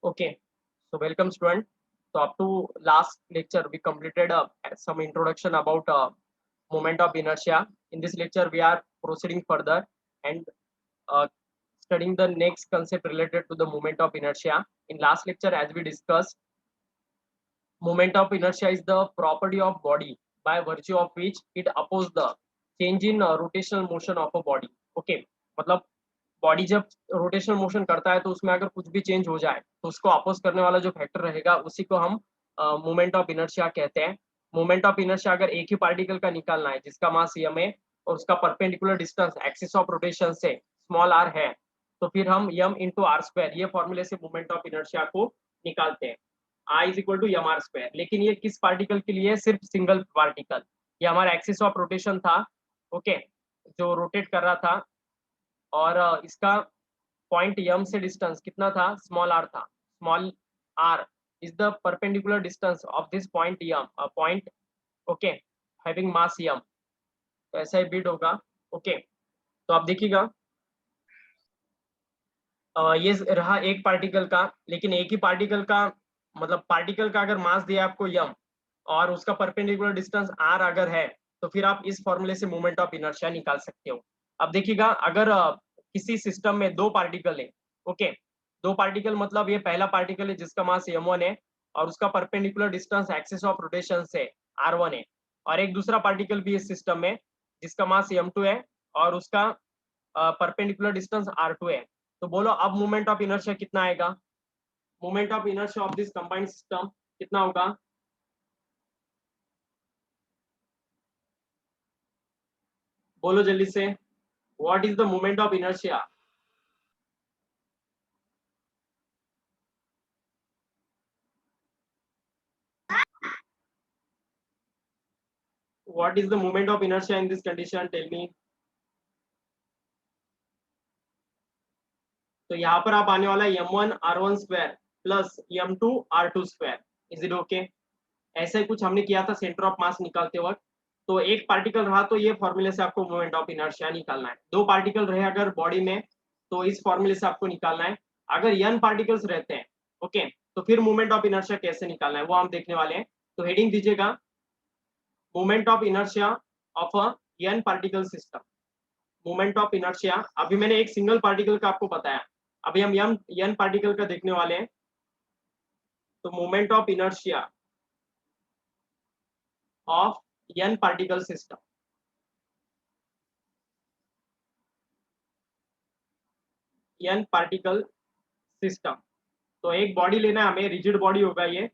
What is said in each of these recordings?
Okay, so welcome student. So up to last lecture we completed some introduction about moment of inertia. In this lecture we are proceeding further and uh, studying the next concept related to the moment of inertia. In last lecture as we discussed, moment of inertia is the property of body by virtue of which it opposes the change in rotational motion of a body. Okay, मतलब body जब rotational motion करता है तो उसमें अगर कुछ भी change हो जाए तो उसको अपोज करने वाला जो फैक्टर रहेगा उसी को हम मोमेंट ऑफ इनर्शिया कहते हैं। मोमेंट ऑफ इनर्शिया अगर एक ही पार्टिकल का निकालना है जिसका मास m है और उसका perpendicular distance axis of rotation से स्मॉल r है तो फिर हम m इंटू आर स्क्वायर ये फॉर्मूले से मोमेंट ऑफ इनर्शिया को निकालते हैं। I is equal to M R square. लेकिन ये किस पार्टिकल के लिए? सिर्फ सिंगल पार्टिकल। ये हमारा एक्सिस ऑफ रोटेशन था। ओके, जो रोटेट कर रहा था और इसका पॉइंट यम से डिस्टेंस कितना था? स्मॉल आर था। Small R is the perpendicular distance of this point M point. Okay, having mass M. तो ऐसा ही बीट होगा। ओके, तो आप देखिएगा ये रहा एक पार्टिकल का, लेकिन एक ही पार्टिकल का मतलब पार्टिकल का अगर मास दिया आपको यम और उसका परपेंडिकुलर डिस्टेंस आर अगर है तो फिर आप इस फॉर्मूले से मोमेंट ऑफ इनर्शिया निकाल सकते हो। अब देखिएगा अगर किसी सिस्टम में दो पार्टिकल है, ओके, दो पार्टिकल मतलब ये पहला पार्टिकल है जिसका मास m1 है और उसका perpendicular distance axis of rotation से r1 है, और एक दूसरा पार्टिकल भी इस सिस्टम में जिसका मास m2 है और उसका परपेंडिकुलर डिस्टेंस r2 है। तो बोलो अब मोमेंट ऑफ इनर्शिया कितना आएगा? Moment of inertia of this combined system कितना होगा? बोलो जल्दी से, what is the moment of inertia? What is the moment of inertia in this condition? Tell me. तो यहाँ पर आप आने वाला है m1 r1 square plus m2 r2 square. Is it okay? ऐसा ही कुछ हमने किया था सेंटर ऑफ मास निकालते वक्त। तो एक पार्टिकल रहा तो ये फॉर्मूले से आपको मोमेंट ऑफ इनर्शिया निकालना है। दो पार्टिकल रहे अगर बॉडी में तो इस फॉर्मूले से आपको निकालना है। अगर n पार्टिकल्स रहते हैं, ओके, तो फिर मोमेंट ऑफ इनर्शिया कैसे निकालना है वो हम देखने वाले हैं। तो हेडिंग दीजिएगा moment of inertia of a n particle system. Moment of inertia, अभी मैंने एक सिंगल पार्टिकल का आपको बताया, अभी हम n पार्टिकल का देखने वाले हैं। तो moment of inertia of n particle system, n particle system. तो एक बॉडी लेना है हमें, रिजिड बॉडी होगा ये,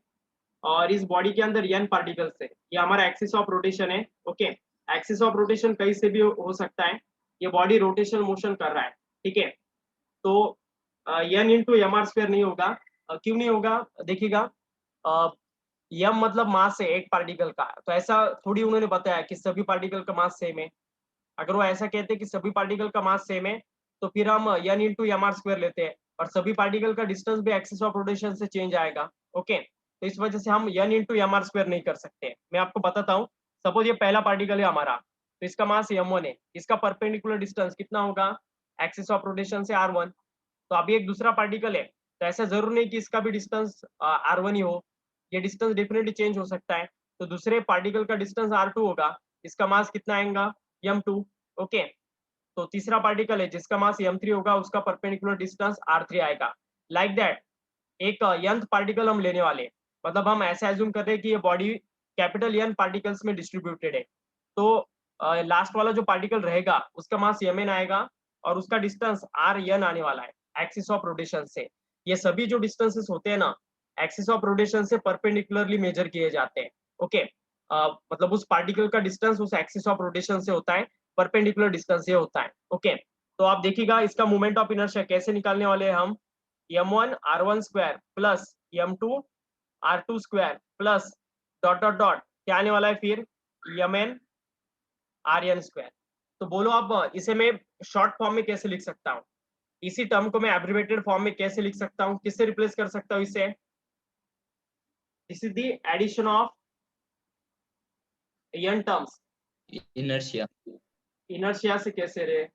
और इस बॉडी के अंदर n पार्टिकल्स है। ये हमारा एक्सिस ऑफ रोटेशन है। ओके, एक्सिस ऑफ रोटेशन कहीं से भी हो सकता है। ये बॉडी रोटेशनल मोशन कर रहा है, ठीक है। तो n into M R square नहीं होगा। क्यों नहीं होगा? देखिएगा यम मतलब मास है एक पार्टिकल का, तो ऐसा थोड़ी उन्होंने बताया कि सभी पार्टिकल का मास सेम है। अगर वो ऐसा कहते हैं कि सभी पार्टिकल का मास सेम है तो फिर हम n into M R square लेते हैं और सभी पार्टिकल का डिस्टेंस भी एक्सिस ऑफ रोटेशन से चेंज आएगा। ओके, तो इस वजह से हम n into M R square नहीं कर सकते। मैं आपको बताता हूँ। सपोज ये पहला पार्टिकल है हमारा, तो इसका मास m1 है, इसका परपेंडिकुलर डिस्टेंस कितना होगा? एक्सिस ऑफ रोटेशन से r1। तो अभी एक दूसरा पार्टिकल है, तो ऐसा जरूर नहीं कि इसका भी डिस्टेंस r1 ही हो, ये डिस्टेंस डेफिनेटली चेंज हो सकता है। तो दूसरे पार्टिकल का डिस्टेंस r2 होगा, इसका मास कितना आएगा? m2। ओके, तो तीसरा पार्टिकल है जिसका मास m3 होगा, उसका परपेंडिकुलर डिस्टेंस r3 आएगा। लाइक दैट एक nth पार्टिकल हम लेने वाले, मतलब हम ऐसे एज्यूम कर रहे हैं कि ये बॉडी कैपिटल n पार्टिकल्स में डिस्ट्रीब्यूटेड है। तो लास्ट वाला जो पार्टिकल रहेगा उसका मास mn आएगा और उसका डिस्टेंस rn आने वाला है एक्सिस ऑफ रोटेशन से। ये सभी जो डिस्टेंसेस होते हैं ना, एक्सिस ऑफ रोटेशन से परपेंडिकुलरली मेजर किए जाते हैं। ओके, मतलब उस पार्टिकल का डिस्टेंस उस एक्सिस ऑफ रोटेशन से होता है, परपेंडिकुलर डिस्टेंस ये होता है। ओके, तो आप देखिएगा इसका मोमेंट ऑफ इनर्शिया कैसे निकालने वाले हैं हम। m1 r1 square plus m2 r2 square plus dot dot dot क्या आने वाला है फिर? mn rn square. तो बोलो अब इसे मैं शॉर्ट फॉर्म में कैसे लिख सकता हूँ? इसी टर्म को मैं एब्रिवेटेड फॉर्म में कैसे लिख सकता हूँ? किससे रिप्लेस कर सकता हूँ इसे? This is the addition of n terms. Inertia. Inertia से कैसे रे?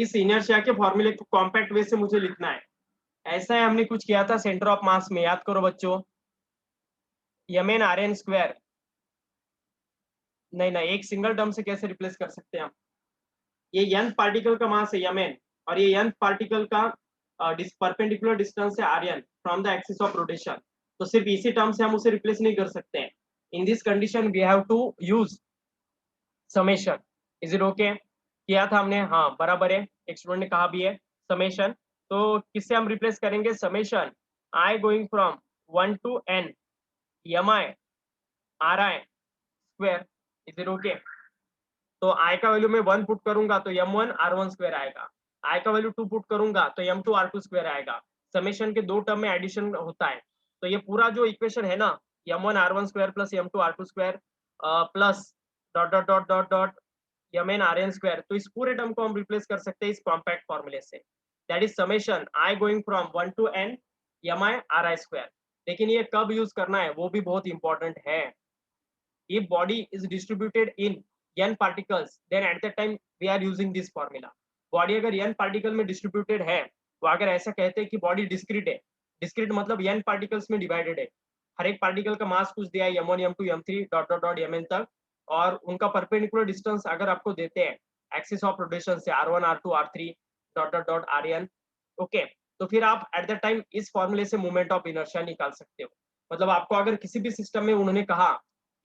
इस इनर्शिया के फॉर्मूले को कॉम्पैक्ट वे से मुझे लिखना है। ऐसा है, हमने कुछ किया था सेंटर ऑफ मास में, याद करो बच्चों, M N R N square. नहीं नहीं, एक सिंगल टर्म से कैसे रिप्लेस कर सकते हैं हम? ये n पार्टिकल का मास है mn, और ये n पार्टिकल का परपेंडिकुलर डिस्टेंस है rn from the axis of rotation. तो सिर्फ इसी टर्म से हम उसे रिप्लेस नहीं कर सकते हैं। In this condition we have to use summation. Is it okay? किया था हमने, हाँ बराबर है, एक स्टूडेंट ने कहा भी है समेशन। तो किससे हम रिप्लेस करेंगे? Summation i going from 1 to n m i r i square. Is it okay? तो आई का वैल्यू मैं 1 पुट करूंगा तो m1 r1 स्क्वायर आएगा, आई का वैल्यू 2 पुट करूंगा तो m2 r2 स्क्वायर आएगा। समेशन के दो टर्म में एडिशन होता है। तो ये पूरा जो इक्वेशन है ना, m1 r1 square plus m2 r2 square plus dot dot dot dot dot mn rn square, तो इस पूरे टर्म को हम रिप्लेस कर सकते हैं इस कॉम्पैक्ट फॉर्मूले से। That is summation i going from 1 to n mi ri square. लेकिन ये कब यूज करना है वो भी बहुत इंपॉर्टेंट है। if body is distributed in n particles then at that time we are using this formula। Body अगर n पार्टिकल में डिस्ट्रीब्यूटेड है, तो अगर ऐसा कहते हैं कि बॉडी डिस्क्रीट है, डिस्क्रीट मतलब n पार्टिकल्स में डिवाइडेड है, हर एक पार्टिकल का मास कुछ दिया है m1 m2 m3 dot dot dot mn तक, और उनका परपेंडिकुलर डिस्टेंस अगर आपको देते हैं एक्सिस ऑफ रोटेशन से r1 r2 r3 dot dot dot rn, okay, तो फिर आप एट द टाइम इस फॉर्मूले से मोमेंट ऑफ इनर्शिया निकाल सकते हो। मतलब आपको अगर किसी भी सिस्टम में उन्होंने कहा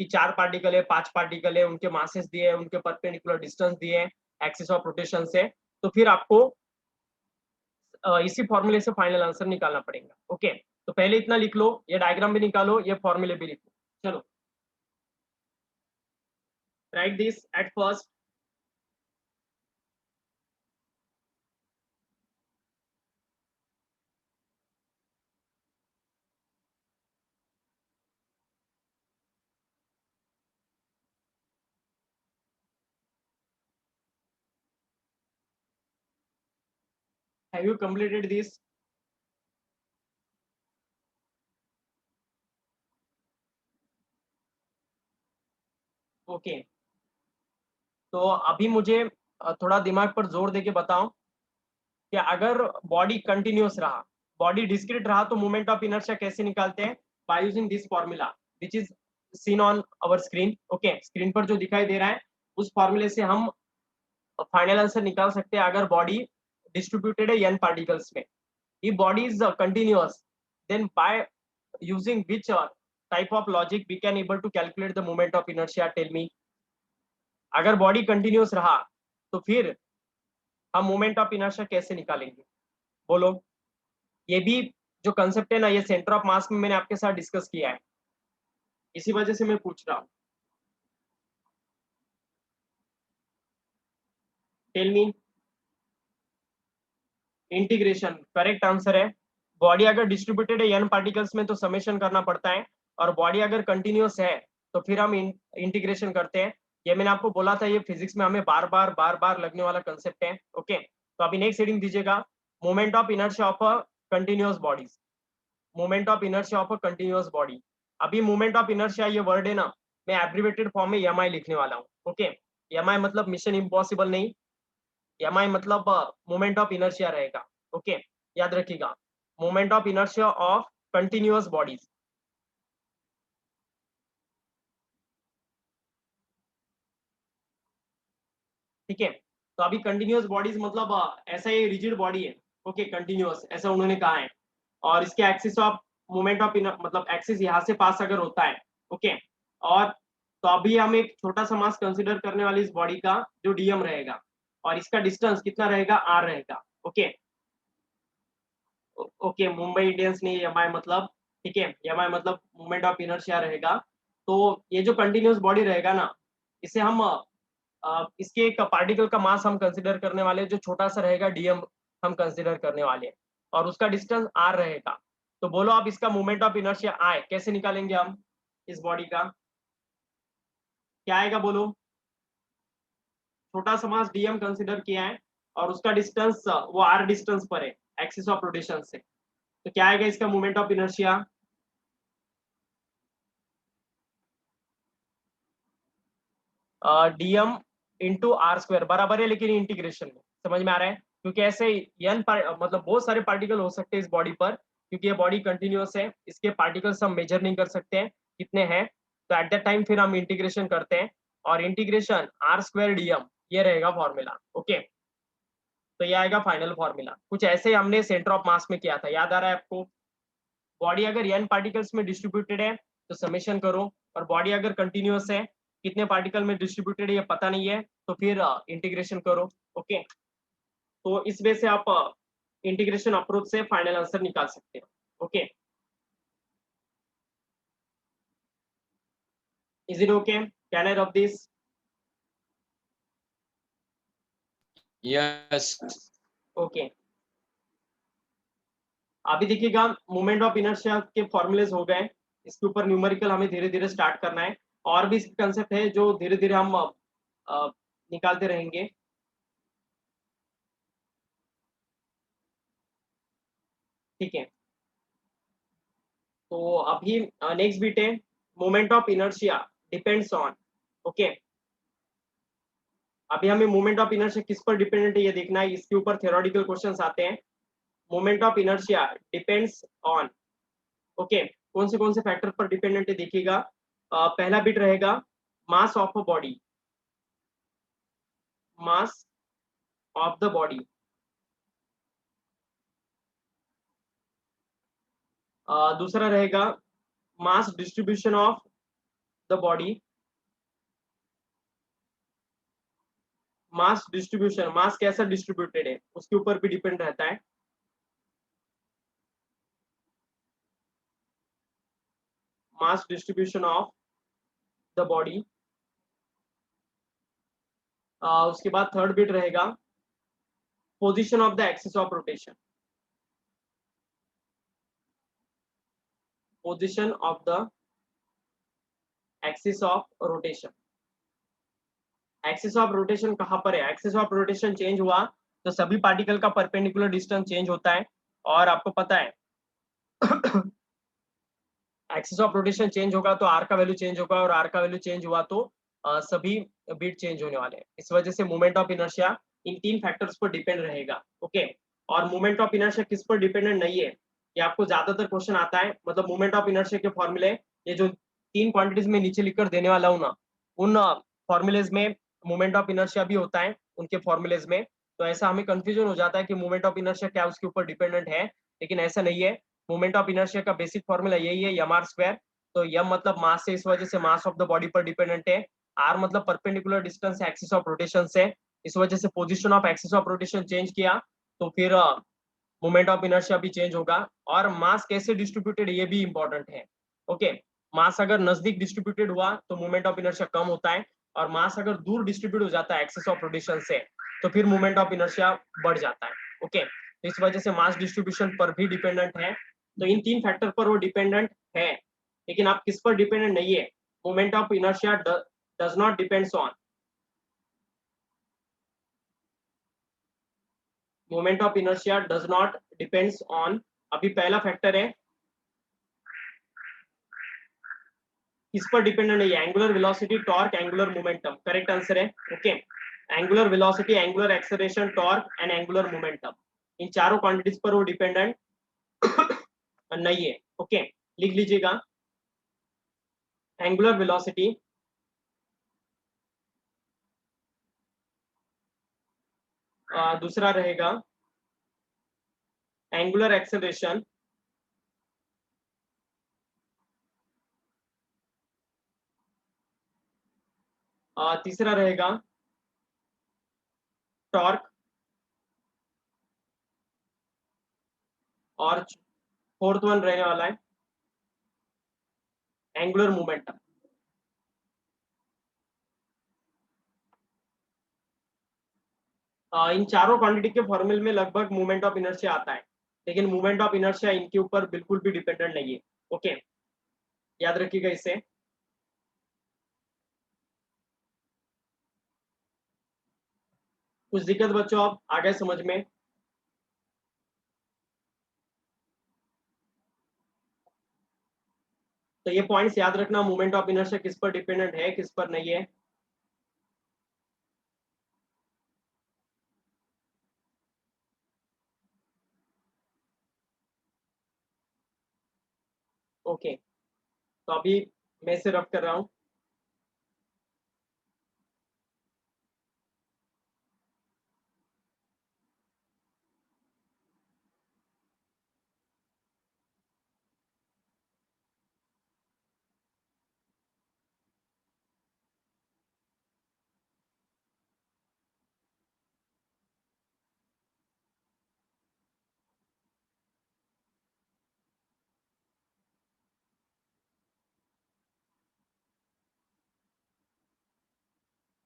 कि 4 पार्टिकल है, 5 पार्टिकल है, उनके मासेस दिए हैं, उनके परपेंडिकुलर डिस्टेंस दिए हैं एक्सिस ऑफ रोटेशन से, तो फिर आपको इसी फॉर्मूले से फाइनल आंसर निकालना पड़ेगा। ओके, तो पहले इतना लिख लो, ये डायग्राम भी निकालो, ये फॉर्मूले भी लिखो। चलो, right this at first. Have you completed this? Okay, तो अभी मुझे थोड़ा दिमाग पर जोर देके बताओ कि अगर बॉडी कंटिन्यूअस रहा, बॉडी डिस्क्रीट रहा, तो मोमेंट ऑफ इनर्शिया कैसे निकालते हैं? By using this formula which is seen on our screen. Okay, screen पर जो दिखाई दे रहा है उस फॉर्मूले से हम फाइनल आंसर निकाल सकते हैं अगर बॉडी डिस्ट्रीब्यूटेड है n पार्टिकल्स में। if body is continuous, then by using which type of logic we can able to calculate the moment of inertia? tell me। अगर बॉडी कंटिन्यूअस रहा तो फिर हम मोमेंट ऑफ इनर्शिया कैसे निकालेंगे? बोलो। ये भी जो कंसेप्ट है ना, ये सेंटर ऑफ मास में मैंने आपके साथ डिस्कस किया है, इसी वजह से मैं पूछ रहा हूँ। Tell me. Integration correct answer है। बॉडी अगर डिस्ट्रीब्यूटेड है n पार्टिकल्स में तो समेशन करना पड़ता है, और बॉडी अगर कंटिन्यूअस है तो फिर हम इंटीग्रेशन करते हैं। ये मैंने आपको बोला था, ये फिजिक्स में हमें बार बार लगने वाला कंसेप्ट है। ओके, तो अभी नेक्स्ट हेडिंग दीजिएगा, moment of inertia of a continuous bodies. Moment of inertia of a continuous body. अभी मोमेंट ऑफ इनर्शिया ये वर्ड है ना, मैं एब्रिवेटेड फॉर्म में एम लिखने वाला हूँ। ओके, एम मतलब मिशन इम्पॉसिबल नहीं, एम मतलब मोमेंट ऑफ इनर्शिया रहेगा। ओके, याद रखिएगा, moment of inertia of continuous bodies. ठीक है, तो अभी कंटिन्यूअस बॉडीज मतलब ऐसा ये रिजिड बॉडी है। ओके, कंटिन्यूअस ऐसा उन्होंने कहा है, और इसके एक्सिस ऑफ मोमेंट ऑफ मतलब एक्सिस यहाँ से पास अगर होता है। ओके, और तो अभी हम एक छोटा सा मास कंसिडर करने वाले इस बॉडी का जो डीएम रहेगा, और इसका डिस्टेंस कितना रहेगा? आर रहेगा। ओके, ओके, मुंबई इंडियंस ने एमआई मतलब, ठीक है, एमआई मतलब मोमेंट ऑफ इनर्शिया रहेगा। तो ये जो कंटिन्यूअस बॉडी रहेगा ना, इसे हम इसके एक पार्टिकल का मास हम कंसिडर करने वाले हैं, जो छोटा सा रहेगा डीएम हम कंसिडर करने वाले हैं, और उसका डिस्टेंस आर रहेगा। तो बोलो आप इसका मोमेंट ऑफ इनर्शिया आए कैसे निकालेंगे हम इस बॉडी का? क्या आएगा बोलो? छोटा सा मास डीएम कंसिडर किया है, और उसका डिस्टेंस वो आर डिस्टेंस पर है एक्सिस ऑफ रोटेशन से, तो क्या आएगा इसका moment of inertia? Dm into r square बराबर है, लेकिन इंटीग्रेशन में समझ में आ रहा है, क्योंकि ऐसे मतलब बहुत सारे पार्टिकल हो सकते हैं इस बॉडी पर, क्योंकि ये बॉडी कंटिन्यूअस है, इसके पार्टिकल्स हम मेजर नहीं कर सकते हैं कितने हैं, तो एट दैट टाइम फिर हम इंटीग्रेशन करते हैं, और इंटीग्रेशन आर स्क्वायर डीएम ये रहेगा फॉर्मूला। ओके, तो ये आएगा फाइनल फॉर्मूला। कुछ ऐसे ही हमने सेंटर ऑफ मास में किया था, याद आ रहा है आपको? बॉडी अगर n पार्टिकल्स में डिस्ट्रीब्यूटेड है तो समेशन करो, और बॉडी अगर कंटिन्यूअस है, कितने पार्टिकल में डिस्ट्रीब्यूटेड है ये पता नहीं है, तो फिर इंटीग्रेशन करो। ओके, तो इस वे से आप इंटीग्रेशन अप्रोच से फाइनल आंसर निकाल सकते हो। Okay, is it okay? Can I rub this? Yes. Okay, अभी देखिएगा मोमेंट ऑफ इनर्शिया के फॉर्मूलेज हो गए, इसके ऊपर न्यूमेरिकल हमें धीरे धीरे स्टार्ट करना है, और भी कंसेप्ट है जो धीरे धीरे हम निकालते रहेंगे। ठीक है, तो अभी नेक्स्ट बीट है moment of inertia depends on. Okay, अभी हमें मोमेंट ऑफ इनर्शिया किस पर डिपेंडेंट है ये देखना है, इसके ऊपर थ्योरेटिकल क्वेश्चंस आते हैं। Moment of inertia depends on, okay, कौन से फैक्टर पर डिपेंडेंट है देखिएगा। पहला बिट रहेगा mass of a body, mass of the body. दूसरा रहेगा mass distribution of the body, mass distribution, mass कैसा डिस्ट्रीब्यूटेड है उसके ऊपर भी डिपेंड रहता है। Mass distribution of the body. उसके बाद थर्ड बिट रहेगा position of the axis of rotation, position of the axis of rotation. Axis of rotation कहां पर है? एक्सिस ऑफ रोटेशन चेंज हुआ तो सभी पार्टिकल का परपेंडिकुलर डिस्टेंस चेंज होता है, और आपको पता है एक्सिस ऑफ रोटेशन चेंज होगा तो आर का वैल्यू चेंज होगा, और आर का वैल्यू चेंज हुआ तो सभी बीट चेंज होने वाले हैं। इस वजह से मोमेंट ऑफ इनर्शिया इन तीन फैक्टर्स पर डिपेंड रहेगा। ओके, और मोमेंट ऑफ इनर्शिया किस पर डिपेंडेंट नहीं है, ये आपको ज्यादातर क्वेश्चन आता है, मतलब मोमेंट ऑफ इनर्शिया के फॉर्मूले, ये जो तीन क्वांटिटीज में नीचे लिखकर देने वाला हूँ ना, उन फॉर्मुलेज में मोमेंट ऑफ इनर्शिया भी होता है उनके फॉर्मुलेज में। तो ऐसा हमें कंफ्यूजन हो जाता है कि मोमेंट ऑफ इनर्शिया क्या उसके ऊपर डिपेंडेंट है, लेकिन ऐसा नहीं है। मोमेंट ऑफ इनर्शिया का बेसिक फॉर्मूला यही है, एम आर स्क्वायर। तो यम मतलब मास से, इस वजह से मास ऑफ द बॉडी पर डिपेंडेंट है। आर मतलब perpendicular distance axis of rotation से, इस वजह से position of axis of rotation change किया तो फिर मोमेंट ऑफ इनर्शिया भी चेंज होगा। और मास कैसे डिस्ट्रीब्यूटेड ये भी इंपॉर्टेंट है। ओके, मास अगर नजदीक डिस्ट्रीब्यूटेड हुआ तो मोमेंट ऑफ इनर्शिया कम होता है, और मास अगर दूर डिस्ट्रीब्यूट हो जाता है एक्सिस ऑफ रोटेशन से तो फिर मोमेंट ऑफ इनर्शिया बढ़ जाता है। ओके, तो इस वजह से मास डिस्ट्रीब्यूशन पर भी डिपेंडेंट है। तो इन तीन फैक्टर पर वो डिपेंडेंट है, लेकिन आप किस पर डिपेंडेंट नहीं है? Moment of inertia does not depends on, moment of inertia does not depends on. अभी पहला फैक्टर है किस पर डिपेंडेंट है? Angular velocity, torque, angular momentum, correct answer है। Okay, angular velocity, angular acceleration, torque and angular momentum, इन चारों quantities पर वो डिपेंडेंट नहीं है। ओके, लिख लीजिएगा एंगुलर वेलोसिटी, दूसरा रहेगा एंगुलर एक्सेलरेशन, तीसरा रहेगा टॉर्क, और फोर्थ वन रहने वाला है एंगुलर मोमेंटम। इन चारों क्वांटिटी के फॉर्मूले में लगभग मोमेंट ऑफ इनर्शिया आता है, लेकिन मोमेंट ऑफ इनर्शिया इनके ऊपर बिल्कुल भी डिपेंडेंट नहीं है। ओके, याद रखिएगा इसे। कुछ दिक्कत बच्चों आप आ गए समझ में? तो ये पॉइंट्स याद रखना, मोमेंट ऑफ इनर्शिया किस पर डिपेंडेंट है किस पर नहीं है। ओके, तो अभी मैं इसे रब कर रहा हूँ।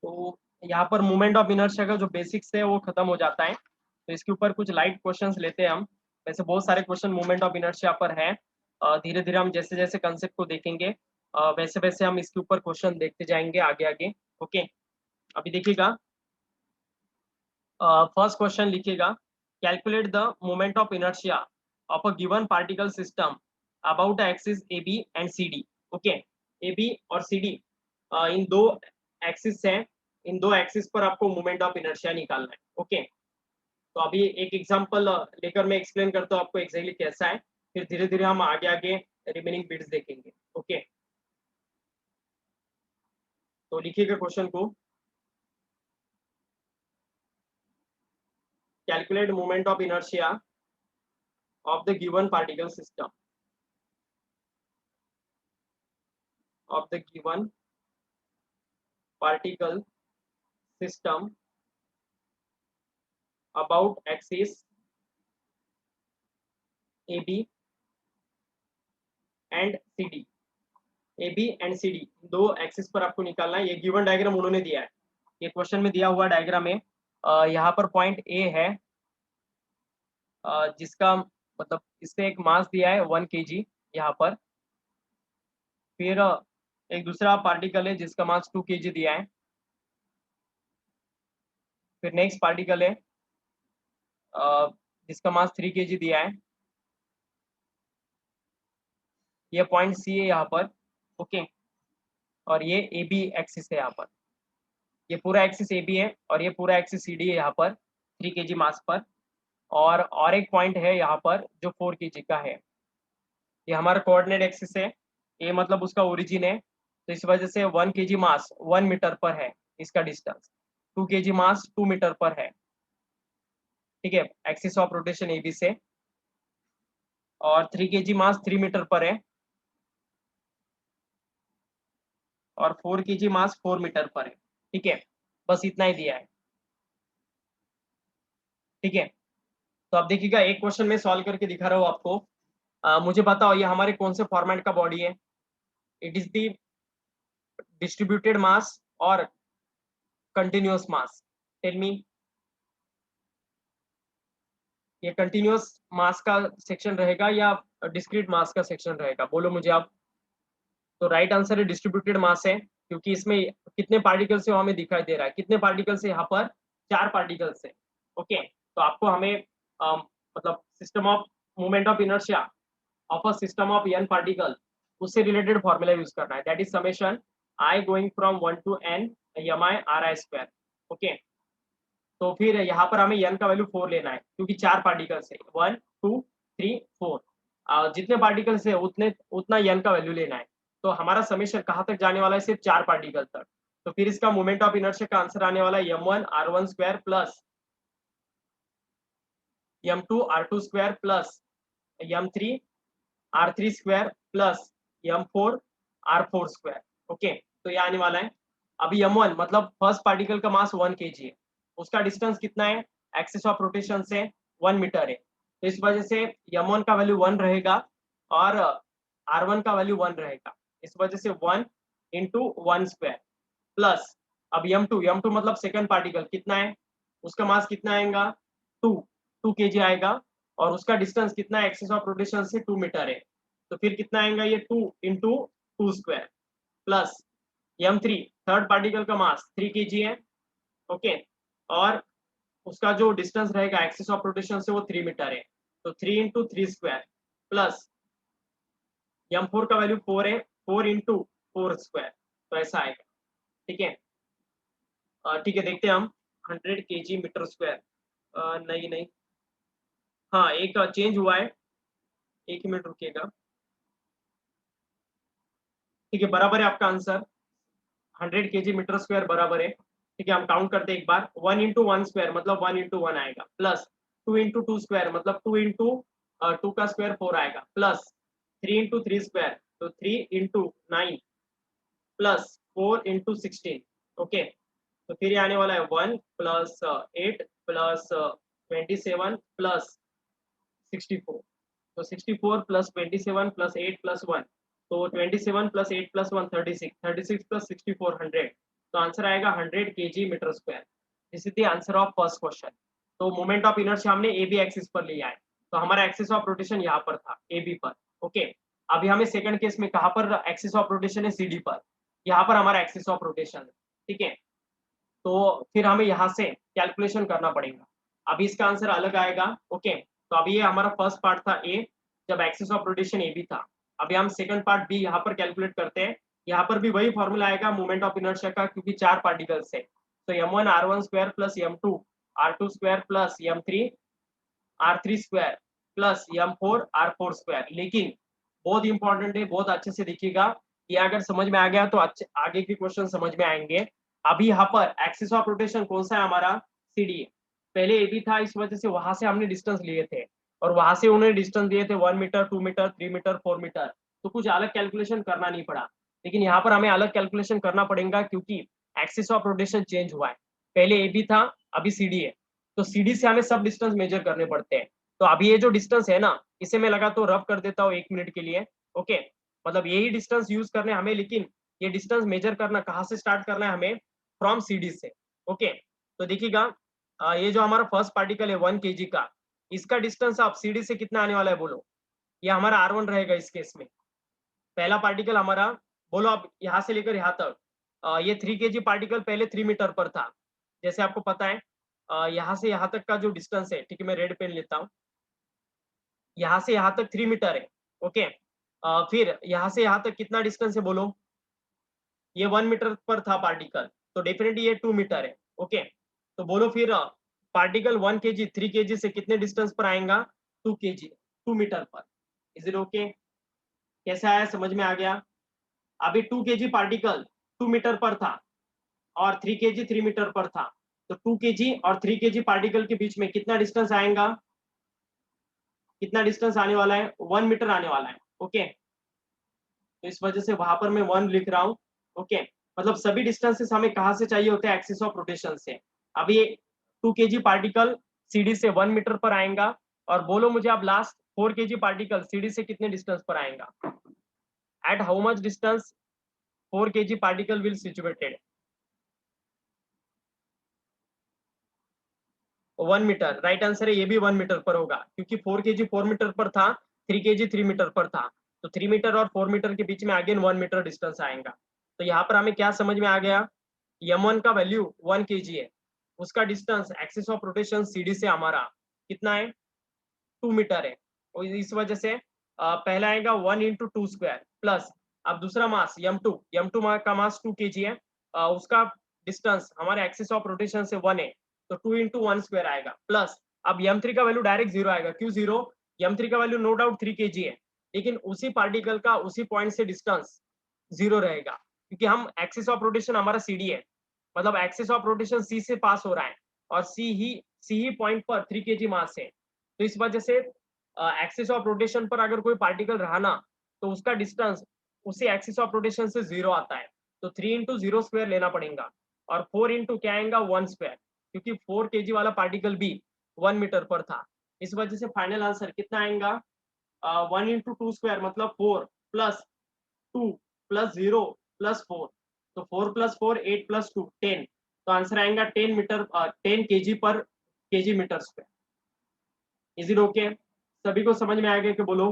तो यहाँ पर मोमेंट ऑफ इनर्शिया का जो बेसिक्स है वो खत्म हो जाता है। तो इसके ऊपर कुछ लाइट क्वेश्चंस लेते हैं हम। वैसे बहुत सारे क्वेश्चन मोमेंट ऑफ इनर्शिया पर है। धीरे धीरे हम जैसे जैसे कंसेप्ट को देखेंगे वैसे वैसे हम इसके ऊपर क्वेश्चन देखते जाएंगे आगे आगे। ओके, अभी देखिएगा, फर्स्ट क्वेश्चन लिखिएगा, calculate the moment of inertia of a given particle system about axis A B and C D. Okay, A B और सी डी इन दो एक्सिस हैं। इन दो एक्सिस पर आपको मोमेंट ऑफ इनर्शिया निकालना है। ओके, तो अभी एक एग्जांपल लेकर मैं एक्सप्लेन करता हूँ आपको एग्जैक्टली कैसा है, फिर धीरे धीरे हम आगे आगे रिमेनिंग बिट्स देखेंगे। ओके, तो लिखिएगा क्वेश्चन को, calculate moment of inertia of the given particle system of the given particle system about axis AB and CD। A B and C D दो एक्सिस पर आपको निकालना है। ये गिवन डायग्राम उन्होंने दिया है, ये क्वेश्चन में दिया हुआ डायग्राम है। यहाँ पर पॉइंट ए है, जिसका मतलब इससे एक मास दिया है 1 kg यहाँ पर। फिर एक दूसरा पार्टिकल है जिसका मास 2 kg दिया है। फिर नेक्स्ट पार्टिकल है जिसका मास 3 kg दिया है। ये पॉइंट सी है यहाँ पर। ओके, और ये ए बी एक्सिस है यहाँ पर। ये पूरा एक्सिस ए बी है और ये पूरा एक्सिस सी डी है यहाँ पर 3 kg मास पर। और एक पॉइंट है यहाँ पर जो 4 kg का है। ये हमारा कोऑर्डिनेट एक्सिस है, ये मतलब उसका ओरिजिन है। तो इस वजह से 1 kg मास 1 मीटर पर है इसका डिस्टेंस, 2 kg मास 2 मीटर पर है। ठीक है, axis of rotation A B से। और 3 kg मास 3 मीटर पर है और 4 kg मास 4 मीटर पर है। ठीक है, बस इतना ही दिया है। ठीक है, तो अब देखिएगा, एक क्वेश्चन में सॉल्व करके दिखा रहा हूँ आपको। मुझे बताओ ये हमारे कौन से फॉर्मेट का बॉडी है। इट इज द डिस्ट्रीब्यूटेड मास और कंटिन्यूअस मास। टेल मी, ये कंटिन्यूअस मास का सेक्शन रहेगा या डिस्क्रीट मास का सेक्शन रहेगा, बोलो मुझे आप। तो राइट आंसर है डिस्ट्रीब्यूटेड मास है, क्योंकि इसमें कितने पार्टिकल्स है वो हमें दिखाई दे रहा है। कितने पार्टिकल्स है यहाँ पर, 4 पार्टिकल्स है। ओके, तो आपको हमें मतलब system of moment of inertia of a system of n particle, उससे रिलेटेड फॉर्मूला यूज करना है। That is summation i going from 1 to n mi ri square. Okay, तो फिर यहाँ पर हमें n का वैल्यू 4 लेना है, क्योंकि 4 पार्टिकल्स है, 1 2 3 4। जितने पार्टिकल्स है उतने उतना n का वैल्यू लेना है। तो हमारा समेशन कहाँ तक जाने वाला है, सिर्फ 4 पार्टिकल तक। तो फिर इसका मोमेंट ऑफ इनर्शिया का आंसर आने वाला है m1 r1 square plus m2 r2 square plus m3 r3 square plus m4 r4 square. Okay, तो ये आने वाला है। अभी m1 मतलब फर्स्ट पार्टिकल का मास 1 kg है, उसका डिस्टेंस कितना है, एक्सिस ऑफ रोटेशन से 1 मीटर है। तो इस वजह से m1 का वैल्यू 1 रहेगा और r1 का वैल्यू 1 रहेगा। इस वजह से 1 इंटू 1 स्क्वायर प्लस, अब m2 मतलब सेकंड पार्टिकल कितना है, उसका मास कितना आएगा, 2 2 kg आएगा और उसका डिस्टेंस कितना है एक्सिस ऑफ रोटेशन से 2 मीटर है। तो फिर कितना आएगा, ये 2 into 2 square plus m3 third particle का मास 3 kg है। ओके, और उसका जो डिस्टेंस रहेगा एक्सिस ऑफ रोटेशन से वो 3 मीटर है। तो 3 इंटू 3 स्क्वायर प्लस m4 का वैल्यू 4 है, 4 इंटू 4 स्क्वायर, तो ऐसा आएगा। ठीक है, ठीक है, देखते हैं हम। 100 kg मीटर स्क्वायर, नहीं नहीं, हाँ एक चेंज हुआ है, 1 मिनट रुकिएगा। ठीक है, बराबर है आपका आंसर 100 kg मीटर स्क्वायर बराबर है। ठीक है, हम काउंट करते हैं एक बार। 1 इंटू वन स्क्वायर मतलब 1 इंटू वन आएगा, प्लस 2 इंटू टू स्क्वायर मतलब 2 इंटू टू का स्क्वायर 4 आएगा, प्लस 3 इंटू थ्री स्क्वायर तो 3 इंटू 9 प्लस 4 इंटू 16। ओके, तो फिर ये आने वाला है 1 प्लस 8 प्लस 27 प्लस 64। तो 64 प्लस 27 प्लस 8 प्लस 1, तो 27 प्लस 8 प्लस 1 36, 36 प्लस 64 100। तो आंसर आएगा 100 kg metre square. This is the answer of first question. तो मोमेंट ऑफ इनर्शिया हमने ए बी एक्सिस पर लिया है, तो हमारा एक्सिस ऑफ रोटेशन यहाँ पर था ए बी पर। ओके, अभी हमें सेकंड केस में कहाँ पर एक्सिस ऑफ रोटेशन है, सी डी पर। यहाँ पर हमारा एक्सिस ऑफ रोटेशन है। ठीक है, तो फिर हमें यहाँ से कैलकुलेशन करना पड़ेगा। अभी इसका आंसर अलग आएगा। ओके, तो अभी ये हमारा फर्स्ट पार्ट था ए, जब axis of rotation A B था। अभी हम सेकंड पार्ट बी यहाँ पर कैलकुलेट करते हैं। यहाँ पर भी वही फॉर्मूला आएगा मोमेंट ऑफ इनर्शिया का, क्योंकि चार पार्टिकल्स है। तो m1 r1 square plus m2 r2 square plus m3 r3 square plus m4 r4 square. लेकिन बहुत इंपॉर्टेंट है, बहुत अच्छे से देखिएगा। ये अगर समझ में आ गया तो अच्छे आगे के क्वेश्चन समझ में आएंगे। अभी यहाँ पर एक्सिस ऑफ रोटेशन कौन सा है हमारा, सी डी। पहले ए बी था, इस वजह से वहां से हमने डिस्टेंस लिए थे, और वहां से उन्होंने डिस्टेंस दिए थे 1 मीटर 2 मीटर 3 मीटर 4 मीटर। तो कुछ अलग कैलकुलेशन करना नहीं पड़ा, लेकिन यहाँ पर हमें अलग कैलकुलेशन करना पड़ेगा, क्योंकि एक्सिस ऑफ रोटेशन चेंज हुआ है। पहले ए बी था, अभी सी डी है। तो सी डी से हमें सब डिस्टेंस मेजर करने पड़ते हैं। तो अभी ये जो डिस्टेंस है ना, इसे मैं लगा तो रफ कर देता हूँ 1 मिनट के लिए। ओके, मतलब यही डिस्टेंस यूज करने हमें, लेकिन ये डिस्टेंस मेजर करना कहाँ से स्टार्ट करना है हमें, फ्रॉम सी डी से। ओके, तो देखिएगा, ये जो हमारा फर्स्ट पार्टिकल है 1 kg का, इसका डिस्टेंस आप सी डी से कितना आने वाला है बोलो। ये हमारा R1 रहेगा इस केस में। पहला पार्टिकल हमारा, बोलो आप यहाँ से लेकर यहाँ तक, ये 3 kg पार्टिकल पहले 3 मीटर पर था, जैसे आपको पता है। यहाँ से यहाँ तक का जो डिस्टेंस है, ठीक है, मैं रेड पेन लेता हूँ। यहाँ से यहाँ तक 3 मीटर है। ओके, फिर यहाँ से यहाँ तक कितना डिस्टेंस है बोलो। ये 1 मीटर पर था पार्टिकल, तो डेफिनेटली ये 2 मीटर है। ओके, तो बोलो फिर पार्टिकल 1 kg 3 kg से कितने डिस्टेंस पर आएगा, 2 kg 2 मीटर पर। Is it okay? कैसा आया, समझ में आ गया? अभी 2 kg पार्टिकल 2 मीटर पर था, और 3 kg 3 मीटर पर था। तो 2 kg और 3 kg पार्टिकल के बीच में कितना डिस्टेंस आएगा, कितना डिस्टेंस आने वाला है, 1 मीटर आने वाला है। ओके, तो इस वजह से वहां पर मैं 1 लिख रहा हूँ। ओके, मतलब सभी डिस्टेंसेस हमें कहाँ से चाहिए होते हैं, एक्सिस ऑफ रोटेशन से। अभी ये 2 kg पार्टिकल सीडी से 1 मीटर पर आएगा, और बोलो मुझे अब लास्ट 4 kg पार्टिकल सीडी से कितने डिस्टेंस पर आएगा। At how much distance 4 kg particle will situated. 1 metre, right answer है, ये भी 1 मीटर पर होगा, क्योंकि 4 kg 4 मीटर पर था, 3 kg 3 मीटर पर था। तो 3 मीटर और 4 मीटर के बीच में अगेन 1 मीटर डिस्टेंस आएगा। तो यहाँ पर हमें क्या समझ में आ गया, m1 का वैल्यू 1 kg है, उसका distance axis of rotation CD से हमारा कितना है, 2 मीटर है। और इस वजह से पहला आएगा 1 इंटू टू स्क्वायर प्लस, अब दूसरा मास m2 का मास 2 kg है, उसका डिस्टेंस हमारे एक्सिस ऑफ रोटेशन से 1 है, तो 2 इंटू वन स्क्वायर आएगा, प्लस अब m3 का वैल्यू डायरेक्ट जीरो आएगा। क्यों जीरो, m3 का वैल्यू नो डाउट 3 kg है, लेकिन उसी पार्टिकल का उसी पॉइंट से डिस्टेंस जीरो रहेगा, क्योंकि हम एक्सिस ऑफ रोटेशन हमारा CD है, मतलब एक्सिस ऑफ रोटेशन C से पास हो रहा है, और सी ही पॉइंट पर 3 kg मास है। तो इस वजह से एक्सिस ऑफ रोटेशन पर अगर कोई पार्टिकल रहा ना, तो उसका डिस्टेंस उसी एक्सिस ऑफ रोटेशन से जीरो आता है। तो 3 इंटू जीरो स्क्वायर लेना पड़ेगा, और 4 इंटू क्या आएगा 1 स्क्वायर, क्योंकि 4 kg वाला पार्टिकल भी 1 मीटर पर था। इस वजह से फाइनल आंसर कितना आएगा, 1 इंटू टू स्क्वायर मतलब 4 प्लस 2 प्लस 0 प्लस 4। तो 4 प्लस 4 8 प्लस 2 10। तो आंसर आएगा 10 मीटर 10 kg पर kg metre square. Is it okay? सभी को समझ में आ गया कि बोलो,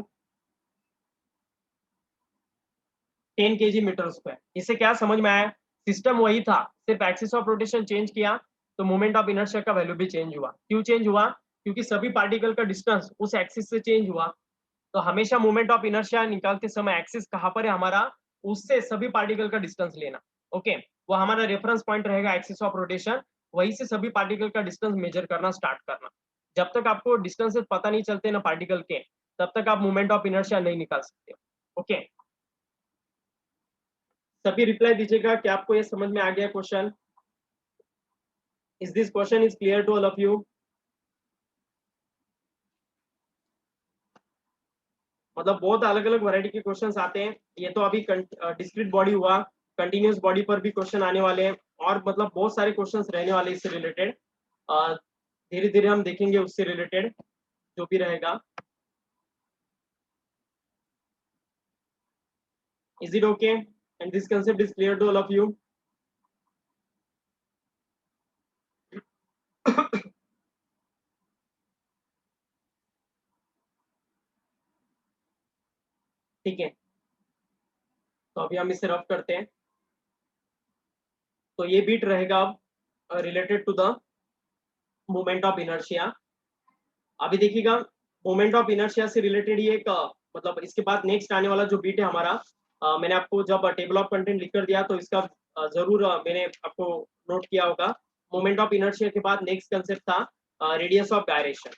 10 kg मीटर स्क्वायर। इससे क्या समझ में आया, सिस्टम वही था, सिर्फ एक्सिस ऑफ रोटेशन चेंज किया, तो मोमेंट ऑफ इनर्शिया का वैल्यू भी चेंज हुआ। क्यों चेंज हुआ, क्योंकि सभी पार्टिकल का डिस्टेंस उस एक्सिस से चेंज हुआ। तो हमेशा मोमेंट ऑफ इनर्शिया निकालते समय एक्सिस कहाँ पर है हमारा, उससे सभी पार्टिकल का डिस्टेंस लेना। ओके, वो हमारा रेफरेंस पॉइंट रहेगा एक्सिस ऑफ रोटेशन, वहीं से सभी पार्टिकल का डिस्टेंस मेजर करना स्टार्ट करना। जब तक आपको डिस्टेंसेस पता नहीं चलते ना पार्टिकल के, तब तक आप मोमेंट ऑफ इनर्शिया नहीं निकाल सकते। ओके, सभी रिप्लाई दीजिएगा कि आपको ये समझ में आ गया question. Is this question is clear to all of you? मतलब बहुत अलग अलग वैरायटी के क्वेश्चंस आते हैं। ये तो अभी डिस्क्रीट बॉडी हुआ, कंटिन्यूअस बॉडी पर भी क्वेश्चन आने वाले हैं, और मतलब बहुत सारे क्वेश्चंस रहने वाले इससे रिलेटेड। धीरे धीरे हम देखेंगे उससे रिलेटेड जो भी रहेगा। Is it okay and this concept is clear to all of you? ठीक है, तो अभी हम इसे रफ करते हैं। तो ये बीट रहेगा अब related to the moment of inertia. अभी देखिएगा, मोमेंट ऑफ इनर्शिया से रिलेटेड ये एक मतलब इसके बाद नेक्स्ट आने वाला जो बीट है हमारा, मैंने आपको जब टेबल ऑफ कंटेंट लिख कर दिया तो इसका जरूर मैंने आपको नोट किया होगा। मोमेंट ऑफ इनर्शिया के बाद नेक्स्ट कंसेप्ट था रेडियस ऑफ गायरेशन।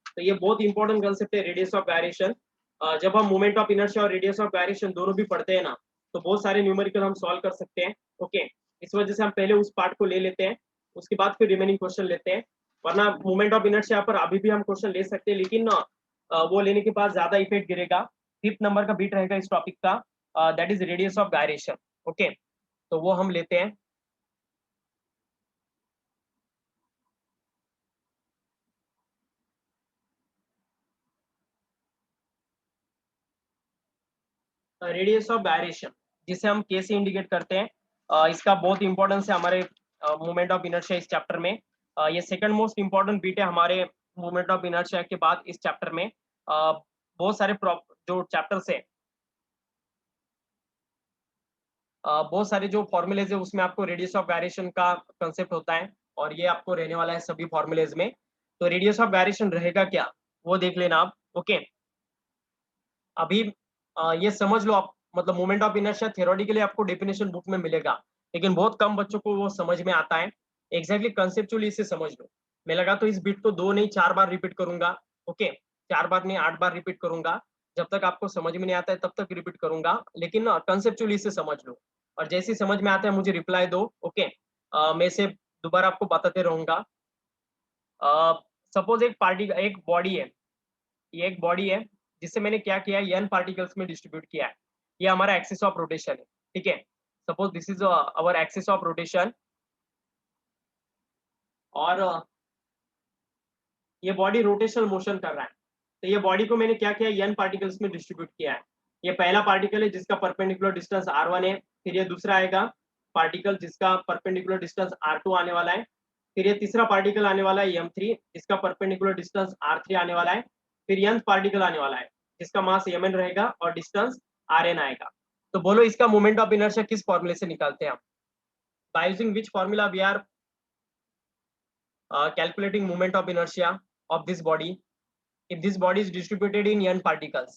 तो ये बहुत इंपॉर्टेंट कंसेप्ट है, रेडियस ऑफ गायरेशन। जब हम मोमेंट ऑफ इनर्शिया और रेडियस ऑफ गायरेशन दोनों भी पढ़ते हैं ना, तो बहुत सारे न्यूमेरिकल हम सॉल्व कर सकते हैं। ओके, इस वजह से हम पहले उस पार्ट को ले लेते हैं, उसके बाद फिर रिमेनिंग क्वेश्चन लेते हैं। वरना मोमेंट ऑफ इनर्शिया पर अभी भी हम क्वेश्चन ले सकते हैं, लेकिन वो लेने के बाद ज्यादा इफेक्ट गिरेगा। फिफ्थ नंबर का बीट रहेगा इस टॉपिक का, that is radius of gyration. Okay, तो वो हम लेते हैं। रेडियस ऑफ गायरेशन जिसे हम के से इंडिकेट करते हैं, इसका बहुत इंपॉर्टेंस है हमारे मूवमेंट ऑफ इनर्शिया इस चैप्टर में। ये सेकंड मोस्ट इंपॉर्टेंट बीट है हमारे मूवमेंट ऑफ इनर्शिया के बाद इस चैप्टर में। बहुत सारे जो चैप्टर्स है, बहुत सारे जो फॉर्मुलेज है उसमें आपको रेडियस ऑफ गायरेशन का कंसेप्ट होता है, और ये आपको रहने वाला है सभी फॉर्मुलेज में। तो रेडियस ऑफ गायरेशन रहेगा क्या, वो देख लेना आप। ओके, अभी ये समझ लो आप, मतलब मोमेंट ऑफ इनर्शिया थियोरेटिकली आपको डेफिनेशन बुक में मिलेगा, लेकिन बहुत कम बच्चों को वो समझ में आता है। एग्जैक्टली कंसेप्चुअली इसे समझ लो। मैं लगा तो इस बिट को 2 नहीं 4 बार रिपीट करूंगा। ओके, 4 बार नहीं 8 बार रिपीट करूंगा। जब तक आपको समझ में नहीं आता है तब तक रिपीट करूंगा, लेकिन कंसेप्चुअली इसे समझ लो, और जैसे समझ में आता है मुझे रिप्लाई दो। ओके, मैं इसे दोबारा आपको बताते रहूंगा। सपोज एक पार्टी, एक बॉडी है, ये एक बॉडी है जिससे मैंने क्या किया है, n पार्टिकल्स में डिस्ट्रीब्यूट किया है। ये हमारा एक्सिस ऑफ रोटेशन है। ठीक है, suppose this is our axis of rotation, और ये बॉडी रोटेशनल मोशन कर रहा है। तो ये बॉडी को मैंने क्या किया, n पार्टिकल्स में डिस्ट्रीब्यूट किया है। ये पहला पार्टिकल है जिसका परपेंडिकुलर डिस्टेंस r1 है। फिर ये दूसरा आएगा पार्टिकल जिसका परपेंडिकुलर डिस्टेंस r2 आने वाला है। फिर ये तीसरा पार्टिकल आने वाला है m3 जिसका परपेंडिकुलर डिस्टेंस r3 आने वाला है। फिर nth पार्टिकल आने वाला है जिसका मास mn रहेगा और डिस्टेंस rn आएगा। तो बोलो इसका मोमेंट ऑफ इनर्शिया किस फॉर्मूले से निकालते हैं हम? By using which formula we are calculating moment of inertia of this body if this body is distributed in n particles?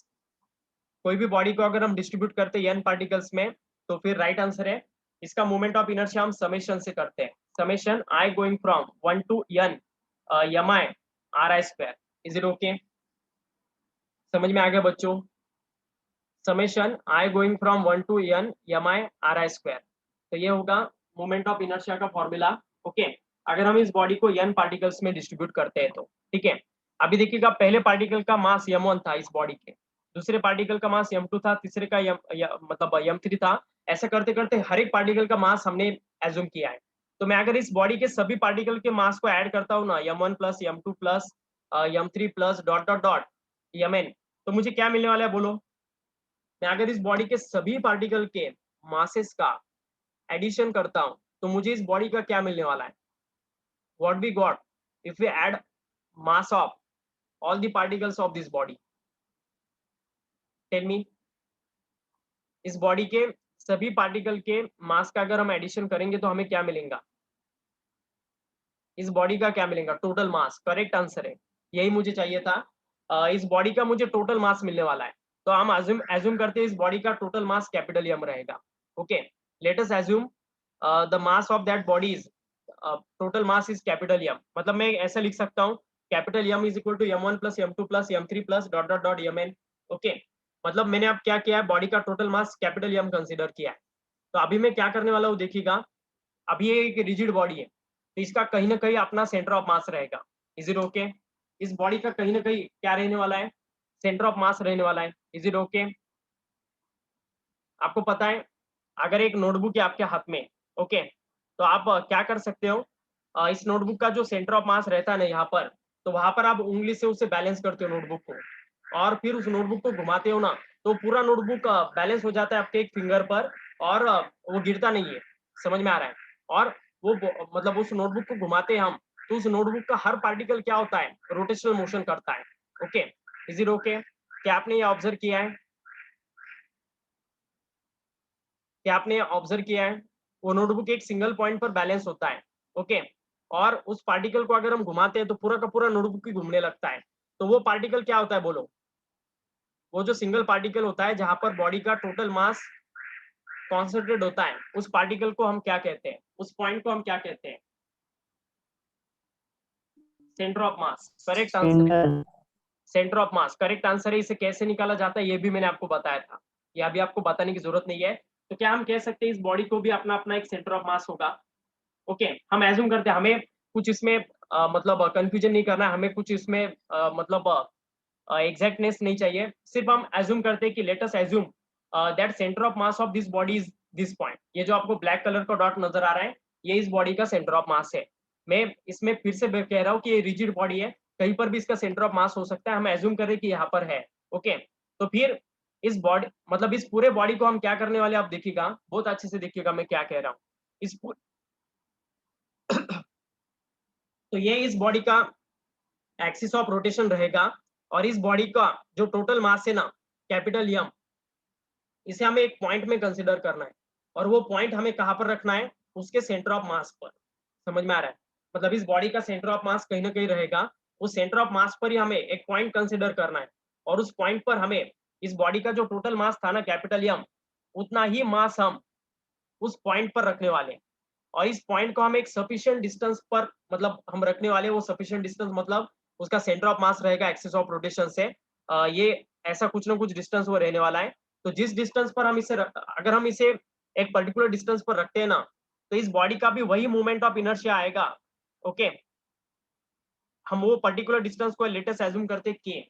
कोई भी बॉडी को अगर हम डिस्ट्रीब्यूट करते हैं n पार्टिकल्स में, तो फिर राइट आंसर है इसका मोमेंट ऑफ इनर्शिया हम समेशन से करते हैं। Summation i going from 1 to n mi ri square. Is it okay? समझ में आ गया बच्चों? Summation i going from 1 to n mi ri square. तो ये होगा मोमेंट ऑफ इनर्शिया का फॉर्मूला। ओके, अगर हम इस बॉडी को n पार्टिकल्स में डिस्ट्रीब्यूट करते हैं तो। ठीक है, अभी देखिएगा पहले पार्टिकल का मास m1 था इस बॉडी के, दूसरे पार्टिकल का मास m2 था, तीसरे का मतलब m3 था। ऐसा करते करते हर एक पार्टिकल का मास हमने एज्यूम किया है। तो मैं अगर इस बॉडी के सभी पार्टिकल के मास को ऐड करता हूँ ना, m1 plus m2 plus m3 plus dot dot dot mn, तो मुझे क्या मिलने वाला है बोलो? मैं अगर इस बॉडी के सभी पार्टिकल के मासेस का एडिशन करता हूं तो मुझे इस बॉडी का क्या मिलने वाला है? What we got if we add mass of all the particles of this body? Tell me, इस बॉडी के सभी पार्टिकल के मास का अगर हम एडिशन करेंगे तो हमें क्या मिलेगा? इस बॉडी का क्या मिलेगा? Total mass. करेक्ट आंसर है, यही मुझे चाहिए था। इस बॉडी का मुझे टोटल मास मिलने वाला है। तो हम एज्यूम करते हैं इस बॉडी का टोटल मास कैपिटल एम रहेगा। Okay, let us assume the mass of that body is total mass is capital M. मतलब मैं ऐसा लिख सकता हूँ capital M is equal to m1 plus m2 plus m3 plus dot dot dot mn। Okay, मतलब मैंने अब क्या किया है, बॉडी का total mass capital M consider किया है। तो अभी मैं क्या करने वाला हूँ देखिएगा, अभी ये एक रिजिड बॉडी है, तो इसका कहीं ना कहीं अपना सेंटर ऑफ मास रहेगा। Is it okay? इस बॉडी का कहीं ना कहीं क्या रहने वाला है, सेंटर ऑफ मास रहने वाला है। Is it okay? आपको पता है, अगर एक नोटबुक है आपके हाथ में, ओके, तो आप क्या कर सकते हो, इस नोटबुक का जो सेंटर ऑफ मास रहता है ना यहाँ पर, तो वहां पर आप उंगली से उसे बैलेंस करते हो नोटबुक को, और फिर उस नोटबुक को घुमाते हो ना, तो पूरा नोटबुक बैलेंस हो जाता है आपके एक फिंगर पर, और वो गिरता नहीं है। समझ में आ रहा है? और मतलब उस नोटबुक को घुमाते हैं हम, तो उस नोटबुक का हर पार्टिकल क्या होता है, रोटेशनल मोशन करता है। Okay, is it okay? क्या आपने ये ऑब्जर्व किया है? क्या आपने ऑब्जर्व किया है? वो नोटबुक एक सिंगल पॉइंट पर बैलेंस होता है। ओके, और उस पार्टिकल को अगर हम घुमाते हैं तो पूरा का पूरा नोटबुक ही घूमने लगता है। तो वो पार्टिकल क्या होता है बोलो? वो जो सिंगल पार्टिकल होता है जहां पर बॉडी का टोटल मास कॉन्सेंट्रेट होता है, उस पार्टिकल को हम क्या कहते हैं, उस पॉइंट को हम क्या कहते हैं? Centre of mass. Correct answer है centre of mass, correct answer है। इसे कैसे निकाला जाता है ये भी मैंने आपको बताया था, ये अभी आपको बताने की जरूरत नहीं है। तो क्या हम कह सकते हैं इस बॉडी को भी अपना अपना एक सेंटर ऑफ मास होगा? ओके, हम एज्यूम करते हैं, हमें कुछ इसमें मतलब कंफ्यूजन नहीं करना है, हमें कुछ इसमें मतलब एग्जैक्टनेस नहीं चाहिए, सिर्फ हम एज्यूम करते हैं कि late us assume that centre of mass of this body is this point. ये जो आपको ब्लैक कलर का डॉट नजर आ रहा है, ये इस बॉडी का सेंटर ऑफ मास है। मैं इसमें फिर से कह रहा हूँ कि ये रिजिड बॉडी है, कहीं पर भी इसका सेंटर ऑफ मास हो सकता है, हम एज्यूम करें कि यहाँ पर है। ओके, तो फिर इस बॉडी मतलब इस पूरे बॉडी को हम क्या करने वाले, आप देखिएगा, बहुत अच्छे से देखिएगा मैं क्या कह रहा हूँ। इस तो ये इस बॉडी का एक्सिस ऑफ रोटेशन रहेगा, और इस बॉडी का जो टोटल मास है ना, कैपिटल एम, इसे हमें एक पॉइंट में कंसिडर करना है, और वो पॉइंट हमें कहां पर रखना है, उसके सेंटर ऑफ मास पर। समझ में आ रहा है? मतलब इस बॉडी का सेंटर ऑफ मास कहीं ना कहीं रहेगा, उस सेंटर ऑफ मास पर ही हमें एक पॉइंट कंसिडर करना है, और उस पॉइंट पर हमें इस बॉडी का जो टोटल मास था ना कैपिटल एम, उतना ही मास हम उस पॉइंट पर रखने वाले हैं। और इस पॉइंट को हम एक सफिशिएंट डिस्टेंस पर मतलब हम रखने वाले हैं। वो सफिशिएंट डिस्टेंस मतलब उसका सेंटर ऑफ मास रहेगा एक्सिस ऑफ रोटेशन से, ये ऐसा कुछ ना कुछ डिस्टेंस वो रहने वाला है। तो जिस डिस्टेंस पर हम अगर हम इसे एक पर्टिकुलर डिस्टेंस पर रखते हैं ना, तो इस बॉडी का भी वही मूवमेंट ऑफ इनर्शिया आएगा। ओके, हम वो पर्टिकुलर डिस्टेंस को लेटेस्ट एज्यूम करते किए,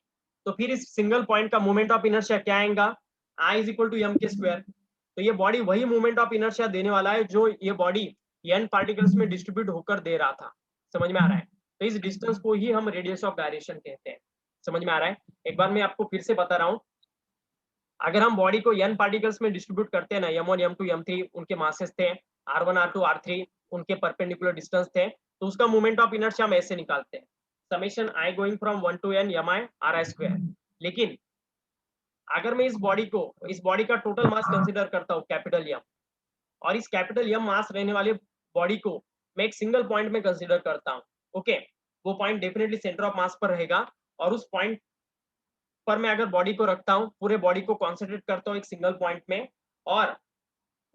तो फिर इस सिंगल पॉइंट का मोमेंट ऑफ इनर्शिया क्या आएगा, I is equal to M के स्क्वायर। तो ये बॉडी वही मोमेंट ऑफ इनर्शिया देने वाला है जो ये बॉडी एन पार्टिकल्स में डिस्ट्रीब्यूट होकर दे रहा था। समझ में आ रहा है? तो इस डिस्टेंस को ही हम रेडियस ऑफ गायरेशन कहते हैं। समझ में आ रहा है? एक बार मैं आपको फिर से बता रहा हूँ, अगर हम बॉडी को एन पार्टिकल्स में डिस्ट्रीब्यूट करते हैं ना, M1 M2 M3 उनके मासेस थे, R1 R2 R3 उनके परपेंडिकुलर डिस्टेंस थे, तो उसका मोमेंट ऑफ इनर्शिया हम ऐसे निकालते हैं, summation i going from 1 to n mi r i square. लेकिन अगर मैं इस बॉडी का टोटल मास कंसीडर करता हूँ कैपिटल एम, और इस कैपिटल एम मास रहने वाले बॉडी को मैं एक सिंगल पॉइंट में कंसीडर करता हूँ। ओके, वो पॉइंट डेफिनेटली सेंटर ऑफ मास पर रहेगा, और उस पॉइंट पर मैं अगर बॉडी को रखता हूँ, पूरे बॉडी को कॉन्सेंट्रेट करता हूँ एक सिंगल पॉइंट में, और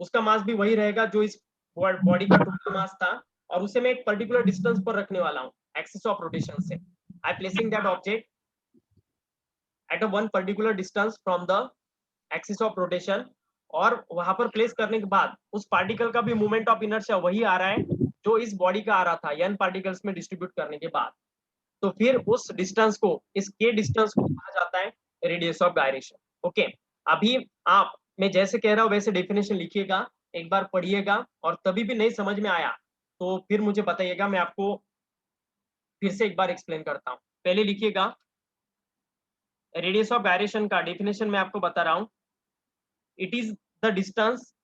उसका मास भी वही रहेगा जो इस बॉडी का टोटल मास था, और उसे मैं एक पर्टिकुलर डिस्टेंस पर रखने वाला हूँ एक्सिस ऑफ रोटेशन से। I placing that object at a one particular distance from the axis of rotation, और वहां पर प्लेस करने के बाद उस पार्टिकल का भी मूवमेंट ऑफ इनर्शिया वही आ रहा है जो इस बॉडी का आ रहा था एन पार्टिकल्स में डिस्ट्रीब्यूट करने के बाद। तो फिर उस डिस्टेंस को, इस के डिस्टेंस को कहा जाता है रेडियस ऑफ गायरेशन। ओके, अभी आप, मैं जैसे कह रहा हूँ वैसे डेफिनेशन लिखिएगा, एक बार पढ़िएगा, और तभी भी नहीं समझ में आया तो फिर मुझे बताइएगा, मैं आपको फिर से एक बार एक्सप्लेन करता हूँ। पहले लिखिएगा, रेडियस ऑफ गायरेशन का डेफिनेशन मैं आपको बता रहा हूँ। It is the distance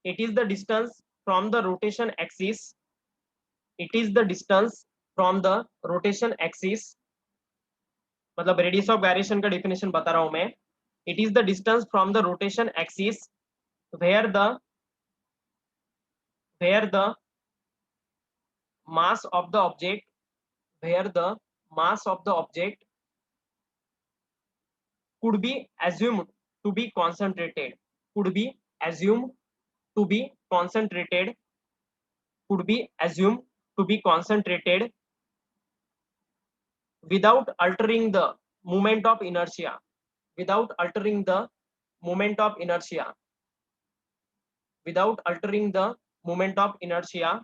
it is the distance from the rotation axis it is the distance from the rotation axis मतलब रेडियस ऑफ गायरेशन का डेफिनेशन बता रहा हूं मैं। It is the distance from the rotation axis where the where the mass of the object where the mass of the object could be assumed to be concentrated could be assumed to be concentrated could be assumed to be concentrated without altering the moment of inertia without altering the moment of inertia, without altering the moment of inertia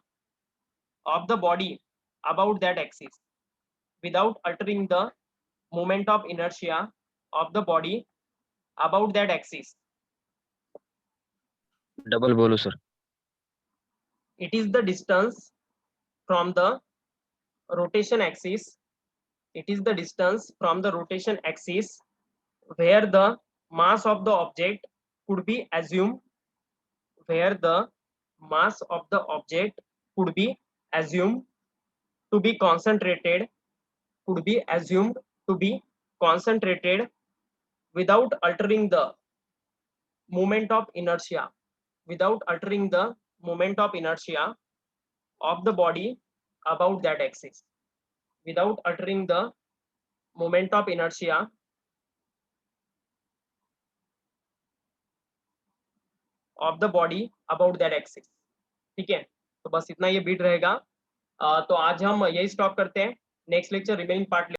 of the body about that axis, without altering the moment of inertia of the body about that axis. Double बोलो sir. It is the distance from the rotation axis. It is the distance from the rotation axis where the mass of the object could be assumed, where the mass of the object could be assumed to be concentrated, could be assumed to be concentrated without altering the moment of inertia, without altering the moment of inertia of the body about that axis, without altering the moment of inertia of the body about that axis. ठीक है, तो बस इतना ये beat रहेगा। तो आज हम यही स्टॉप करते हैं, नेक्स्ट लेक्चर रिमेनिंग पार्ट